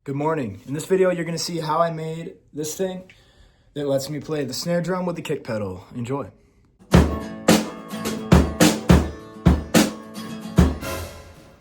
Good morning. In this video, you're gonna see how I made this thing that lets me play the snare drum with the kick pedal. Enjoy.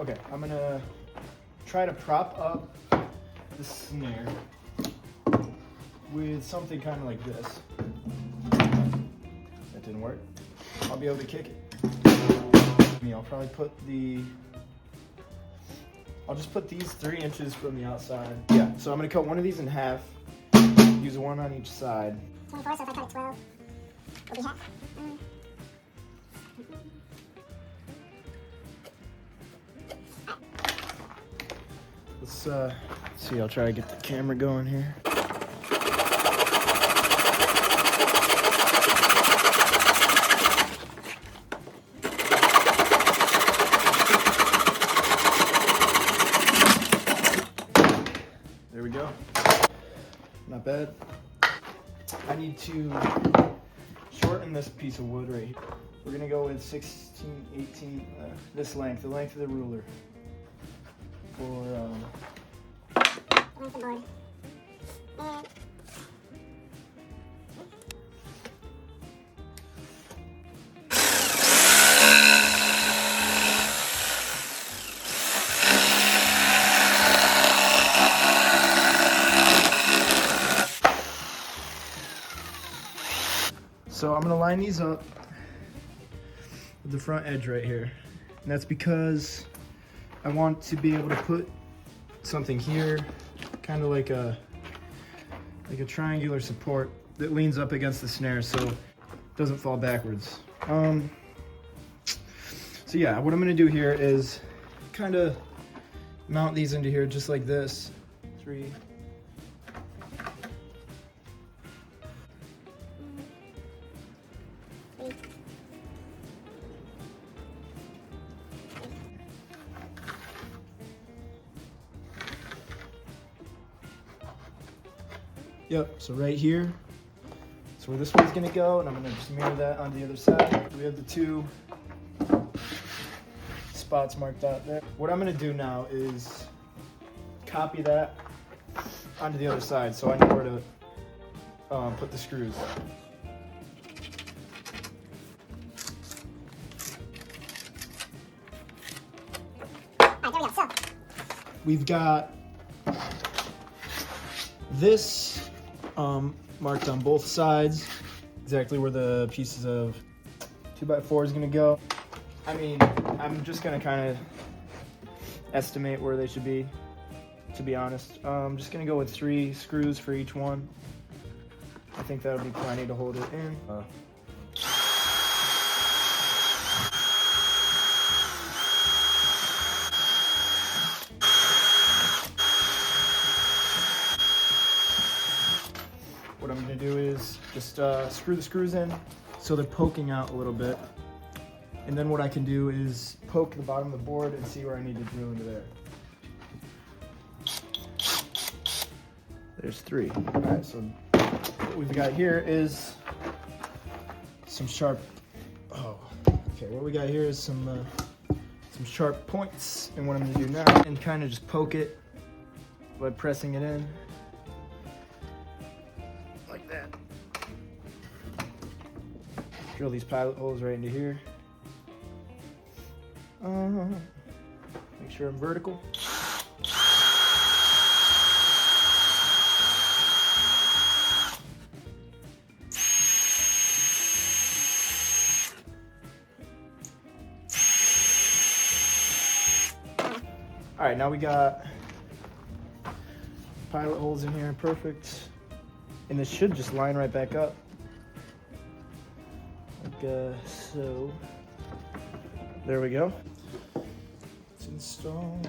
Okay, I'm gonna try to prop up the snare with something kind of like this. That didn't work. I'll be able to kick it. I'll probably I'll just put these 3 inches from the outside. Yeah, so I'm gonna cut one of these in half, use one on each side. 24, so if I cut it 12, it'll be half. Let's see, I'll try to get the camera going here. There we go. Not bad. I need to shorten this piece of wood right here. We're gonna go with 16, 18, this length, the length of the ruler. For length of the board. And so I'm gonna line these up with the front edge right here. And that's because I want to be able to put something here, kind of like a triangular support that leans up against the snare so it doesn't fall backwards. So yeah, what I'm gonna do here is kind of mount these into here just like this. 3. Yep, so right here, that's where this one's gonna go, and I'm gonna just mirror that on the other side. We have the 2 spots marked out there. What I'm gonna do now is copy that onto the other side so I know where to put the screws. alright, there we go. So We've got this marked on both sides, exactly where the pieces of 2x4 is gonna go. I mean, I'm just gonna kind of estimate where they should be, to be honest. I'm just gonna go with 3 screws for each one. I think that'll be plenty to hold it in. What I'm gonna do is just screw the screws in so they're poking out a little bit. And then what I can do is poke the bottom of the board and see where I need to drill into there. There's 3. All right, so what we've got here is some sharp, what we got here is some sharp points. And what I'm gonna do now, and kind of just poke it by pressing it in. Like that. Drill these pilot holes right into here. Make sure I'm vertical. All right, now we got pilot holes in here, perfect. And this should just line right back up. Like so. There we go. Let's install.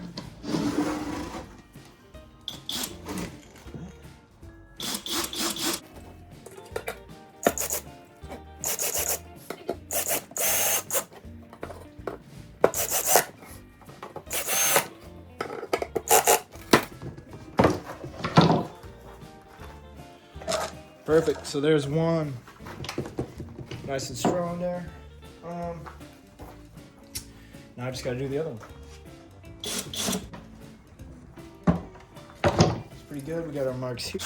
Perfect, so there's one nice and strong there. Now I just gotta do the other one. pretty good. We got our marks here.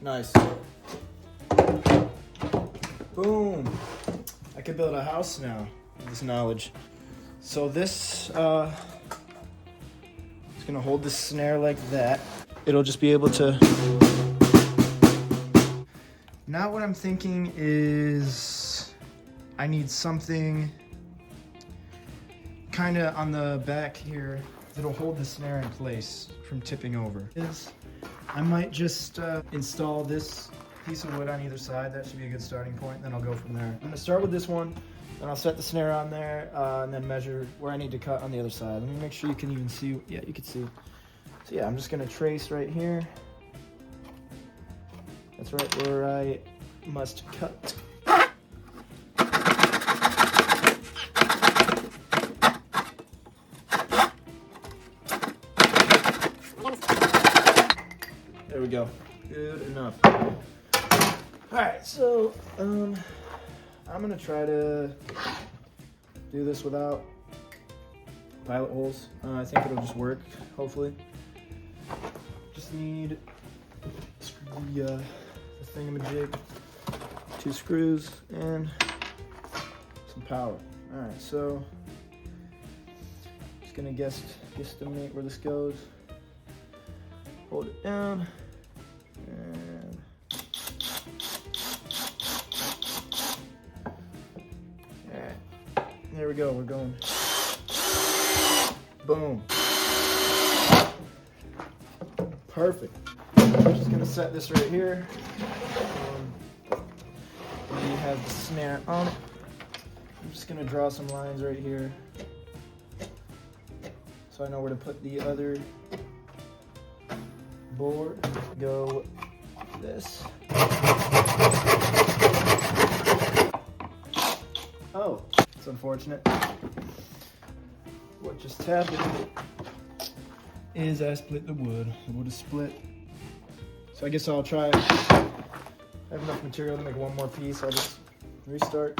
Nice. Boom. I could build a house now with this knowledge. So this is gonna hold the snare like that. It'll just be able to. Now what I'm thinking is I need something kind of on the back here that'll hold the snare in place from tipping over. I might just install this piece of wood on either side. That should be a good starting point. Then I'll go from there. I'm gonna start with this one, then I'll set the snare on there, and then measure where I need to cut on the other side. Let me make sure you can even see. Yeah, you can see. So yeah, I'm just gonna trace right here. That's right where I must cut. There we go. Good enough. All right, so I'm gonna try to do this without pilot holes. I think it'll just work, hopefully. Just need the thingamajig, 2 screws, and some power. All right, so just gonna guesstimate where this goes. Hold it down, and all right, there we go. We're going. Boom. Perfect. I'm just gonna set this right here. We have the snare on it. I'm just gonna draw some lines right here so I know where to put the other board. Go this. Oh, it's unfortunate. What just happened is I split the wood. The wood is split. So I guess I'll try. I have enough material to make one more piece. I'll just restart.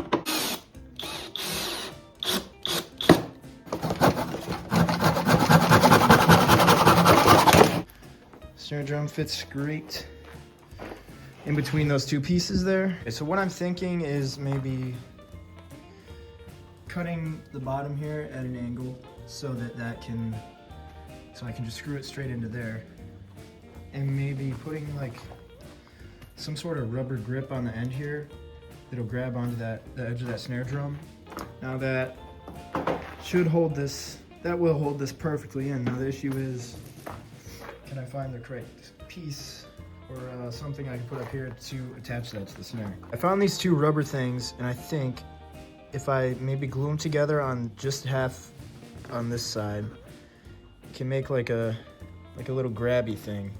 Snare drum fits great in between those 2 pieces there. Okay, so what I'm thinking is maybe cutting the bottom here at an angle so I can just screw it straight into there, and maybe putting like some sort of rubber grip on the end here that'll grab onto the edge of that snare drum. Now that should hold this, that will hold this perfectly in. Now the issue is, can I find the correct piece or something I can put up here to attach that to the snare? I found these 2 rubber things, and I think if I maybe glue them together on just half on this side, it can make like a little grabby thing.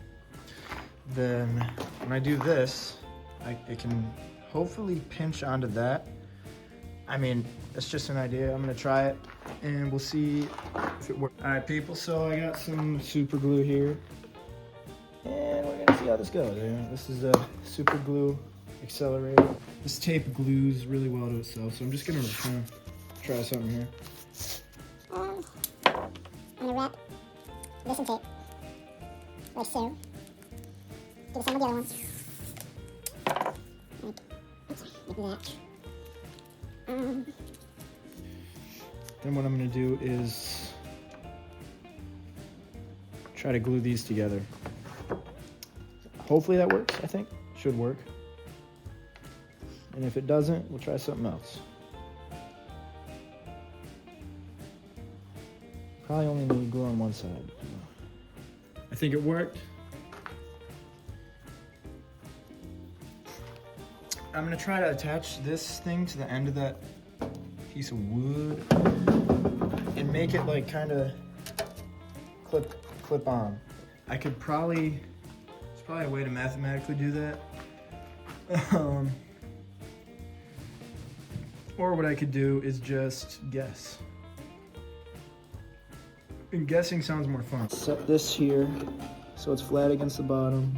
Then when I do this, it can hopefully pinch onto that. I mean, that's just an idea. I'm gonna try it and we'll see if it works. All right, people, so I got some super glue here and we're gonna see how this goes. This is a super glue accelerator. This tape glues really well to itself, so I'm just gonna kind of try something here. I'm gonna wrap this in tape, like so. Do the same with the other ones. Like that. Then what I'm gonna do is try to glue these together. Hopefully that works, I think. Should work. And if it doesn't, we'll try something else. Probably only need glue on one side. I think it worked. I'm gonna try to attach this thing to the end of that piece of wood and make it like kind of clip on. I could probably, there's probably a way to mathematically do that. Or what I could do is just guess. And guessing sounds more fun. Set this here so it's flat against the bottom.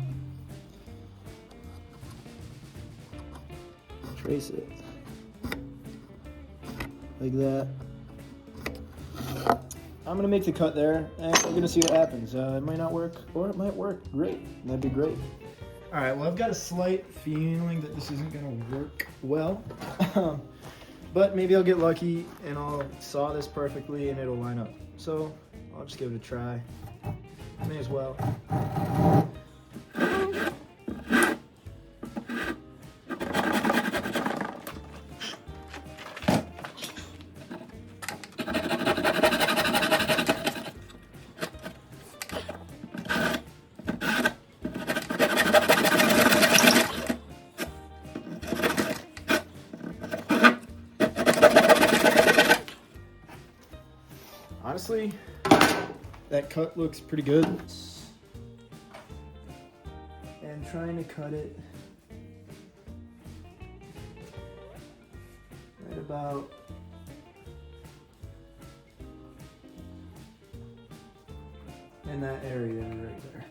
Trace it like that. I'm gonna make the cut there, and we're gonna see what happens. It might not work, or it might work. Great, that'd be great. All right, well, I've got a slight feeling that this isn't gonna work well, but maybe I'll get lucky and I'll saw this perfectly and it'll line up. So I'll just give it a try. May as well. Honestly, that cut looks pretty good. And trying to cut it right about in that area right there.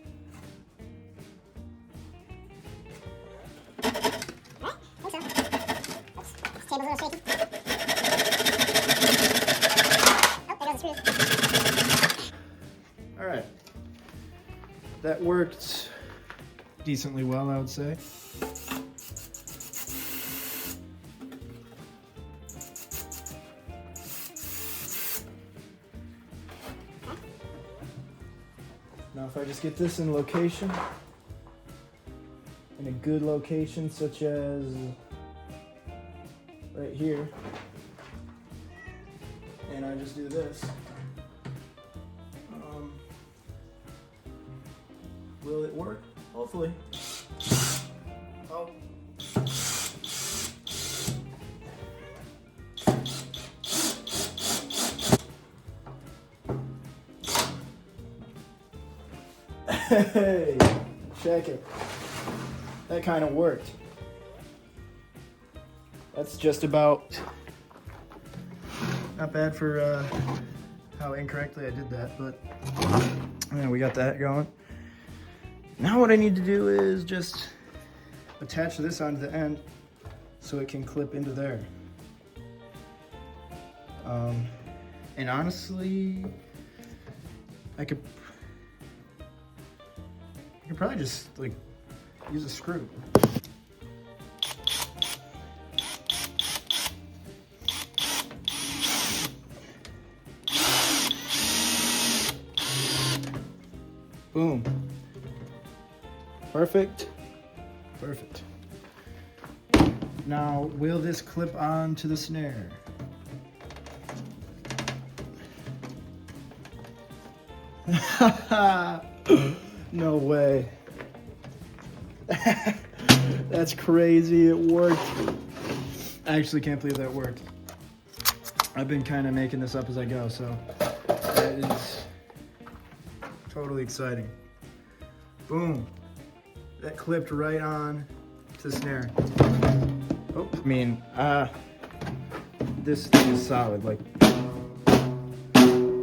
Table's a little shaky. Oh, there goes the screws. All right, that worked decently well, I would say. Now if I just get this in location, in a good location such as right here, and I just do this, will it work? Hopefully. Oh. Hey, check it. That kind of worked. That's just about not bad for how incorrectly I did that, but yeah, we got that going. Now what I need to do is just attach this onto the end so it can clip into there. And honestly, I could probably just like use a screw. Boom. Perfect. Perfect. Now, will this clip on to the snare? No way. That's crazy. It worked. I actually can't believe that worked. I've been kind of making this up as I go, so that is totally exciting. Boom. That clipped right on to the snare. Oh, I mean, this thing is solid. Like,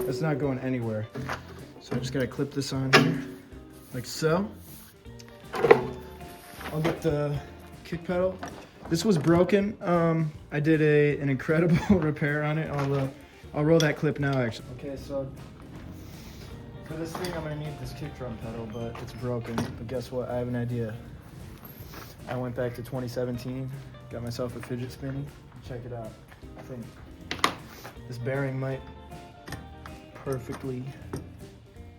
it's not going anywhere. So I just gotta clip this on here, like so. I'll get the kick pedal. This was broken. I did an incredible repair on it. I'll roll that clip now, actually. Okay, so for this thing, I'm gonna need this kick drum pedal, but it's broken. But guess what? I have an idea. I went back to 2017, got myself a fidget spinner. Check it out. I think this bearing might perfectly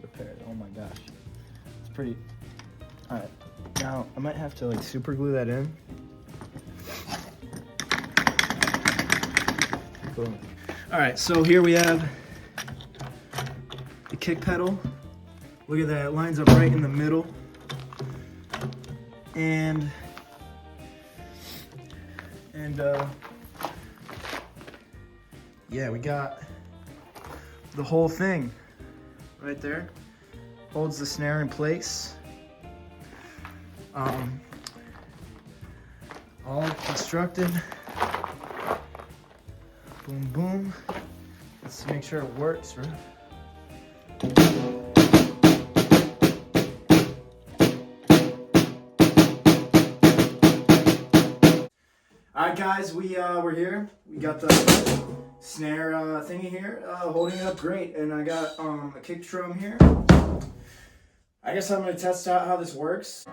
repair it. Oh my gosh, it's pretty. All right, now I might have to like super glue that in. Boom. All right, so here we have the kick pedal. Look at that, it lines up right in the middle. And yeah, we got the whole thing right there. Holds the snare in place. All constructed. Boom, boom. Let's make sure it works, right? All right, guys, we're here. We got the snare thingy here, holding it up great. And I got a kick drum here. I guess I'm gonna test out how this works.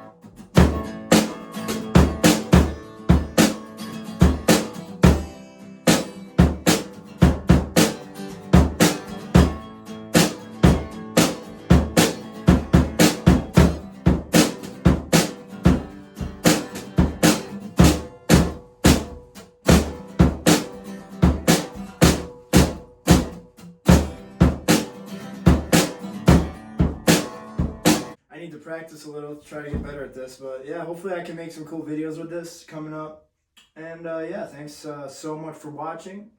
I need to practice a little to try to get better at this, but yeah, hopefully I can make some cool videos with this coming up. And yeah, thanks so much for watching.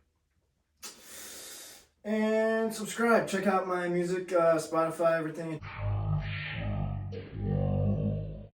And subscribe, check out my music, Spotify, everything.